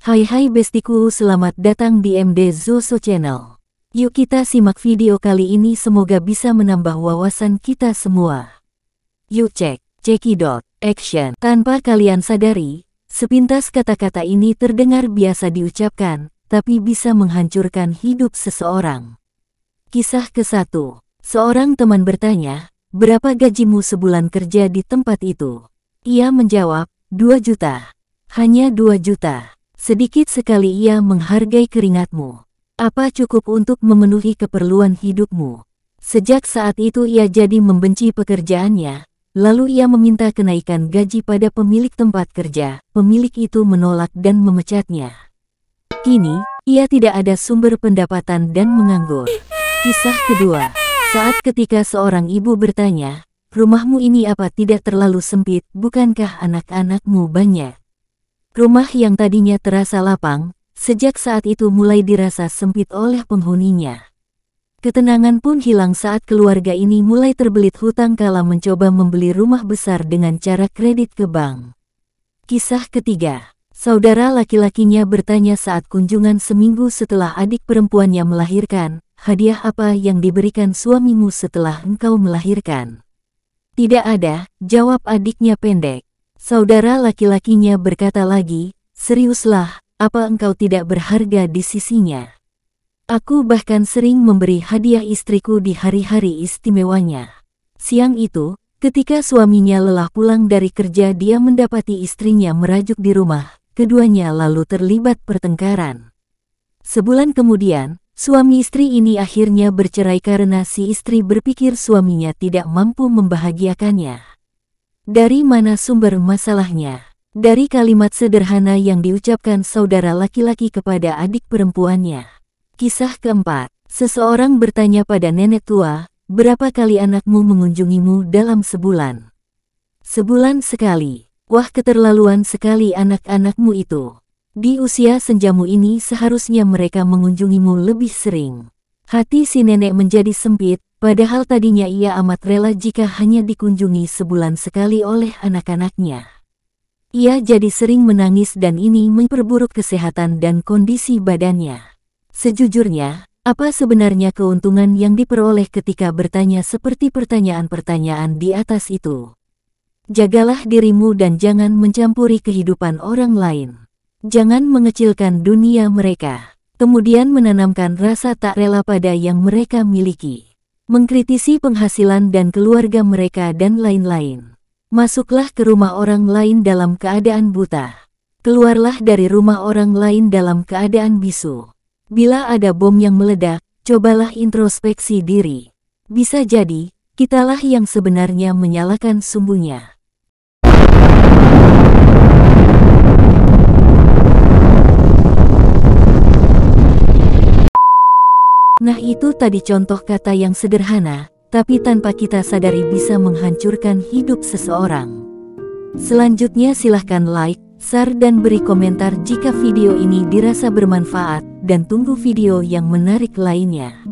Hai bestiku, selamat datang di MD Zoso Channel. Yuk kita simak video kali ini, semoga bisa menambah wawasan kita semua. Yuk cekidot, action. Tanpa kalian sadari, sepintas kata-kata ini terdengar biasa diucapkan, tapi bisa menghancurkan hidup seseorang. Kisah ke-1. Seorang teman bertanya, berapa gajimu sebulan kerja di tempat itu? Ia menjawab, 2 juta. Hanya 2 juta. Sedikit sekali ia menghargai keringatmu. Apa cukup untuk memenuhi keperluan hidupmu? Sejak saat itu ia jadi membenci pekerjaannya, lalu ia meminta kenaikan gaji pada pemilik tempat kerja. Pemilik itu menolak dan memecatnya. Kini, ia tidak ada sumber pendapatan dan menganggur. Kisah kedua. Saat ketika seorang ibu bertanya, rumahmu ini apa tidak terlalu sempit, bukankah anak-anakmu banyak? Rumah yang tadinya terasa lapang, sejak saat itu mulai dirasa sempit oleh penghuninya. Ketenangan pun hilang saat keluarga ini mulai terbelit hutang kala mencoba membeli rumah besar dengan cara kredit ke bank. Kisah ketiga. Saudara laki-lakinya bertanya saat kunjungan seminggu setelah adik perempuannya melahirkan, hadiah apa yang diberikan suamimu setelah engkau melahirkan? Tidak ada, jawab adiknya pendek. Saudara laki-lakinya berkata lagi, seriuslah, apa engkau tidak berharga di sisinya? Aku bahkan sering memberi hadiah istriku di hari-hari istimewanya. Siang itu, ketika suaminya lelah pulang dari kerja, dia mendapati istrinya merajuk di rumah, keduanya lalu terlibat pertengkaran. Sebulan kemudian, suami istri ini akhirnya bercerai karena si istri berpikir suaminya tidak mampu membahagiakannya. Dari mana sumber masalahnya? Dari kalimat sederhana yang diucapkan saudara laki-laki kepada adik perempuannya. Kisah keempat. Seseorang bertanya pada nenek tua, berapa kali anakmu mengunjungimu dalam sebulan? Sebulan sekali. Wah, keterlaluan sekali anak-anakmu itu. Di usia senjamu ini seharusnya mereka mengunjungimu lebih sering. Hati si nenek menjadi sempit, padahal tadinya ia amat rela jika hanya dikunjungi sebulan sekali oleh anak-anaknya. Ia jadi sering menangis dan ini memperburuk kesehatan dan kondisi badannya. Sejujurnya, apa sebenarnya keuntungan yang diperoleh ketika bertanya seperti pertanyaan-pertanyaan di atas itu? Jagalah dirimu dan jangan mencampuri kehidupan orang lain. Jangan mengecilkan dunia mereka, kemudian menanamkan rasa tak rela pada yang mereka miliki. Mengkritisi penghasilan dan keluarga mereka dan lain-lain. Masuklah ke rumah orang lain dalam keadaan buta. Keluarlah dari rumah orang lain dalam keadaan bisu. Bila ada bom yang meledak, cobalah introspeksi diri. Bisa jadi, kitalah yang sebenarnya menyalakan sumbunya. Nah, itu tadi contoh kata yang sederhana, tapi tanpa kita sadari bisa menghancurkan hidup seseorang. Selanjutnya silahkan like, share dan beri komentar jika video ini dirasa bermanfaat, dan tunggu video yang menarik lainnya.